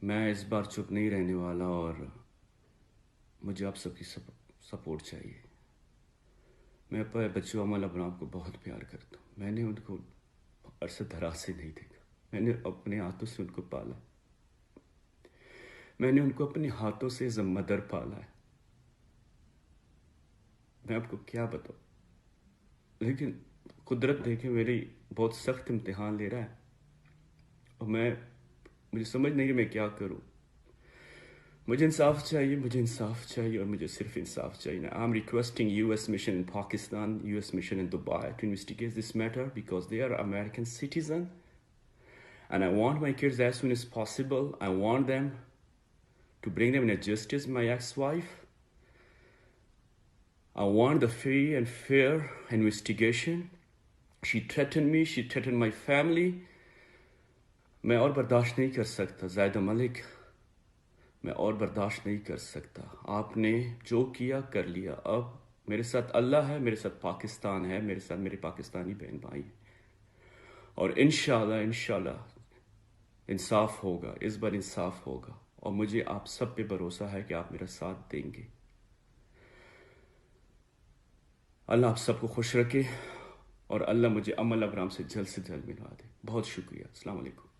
میں اس بار چپ نہیں رہنے والا اور مجھے آپ سب کی سپورٹ چاہیے۔ میں اپنے بچوں عمل ابرام کو بہت پیار کرتا ہوں۔ میں نے ان کو عرصہ دراز سے نہیں دیکھا، میں نے اپنے ہاتھوں سے ان کو پالا، میں نے ان کو اپنے ہاتھوں سے ایز اے مدر پالا ہے۔ میں آپ کو کیا بتاؤں، لیکن قدرت دیکھیں میری بہت سخت امتحان لے رہا ہے اور مجھے سمجھ نہیں میں کیا کروں۔ مجھے انصاف چاہیے، مجھے انصاف چاہیے اور مجھے صرف انصاف چاہیے۔ I'm requesting US mission in Pakistan, US mission in Dubai to investigate this matter because they are American citizens and I want my kids as soon as possible. I want them to bring them in justice, my ex-wife. I want the free and fair investigation. She threatened me, she threatened my family. میں اور برداشت نہیں کر سکتا زاہدہ ملک، میں اور برداشت نہیں کر سکتا۔ آپ نے جو کیا کر لیا، اب میرے ساتھ اللہ ہے، میرے ساتھ پاکستان ہے، میرے ساتھ میرے پاکستانی بہن بھائی ہیں، اور انشاءاللہ انصاف ہوگا، اس بار انصاف ہوگا، اور مجھے آپ سب پہ بھروسہ ہے کہ آپ میرا ساتھ دیں گے۔ اللہ آپ سب کو خوش رکھے اور اللہ مجھے امل ابرام سے جلد ملوا دے۔ بہت شکریہ۔ السلام علیکم۔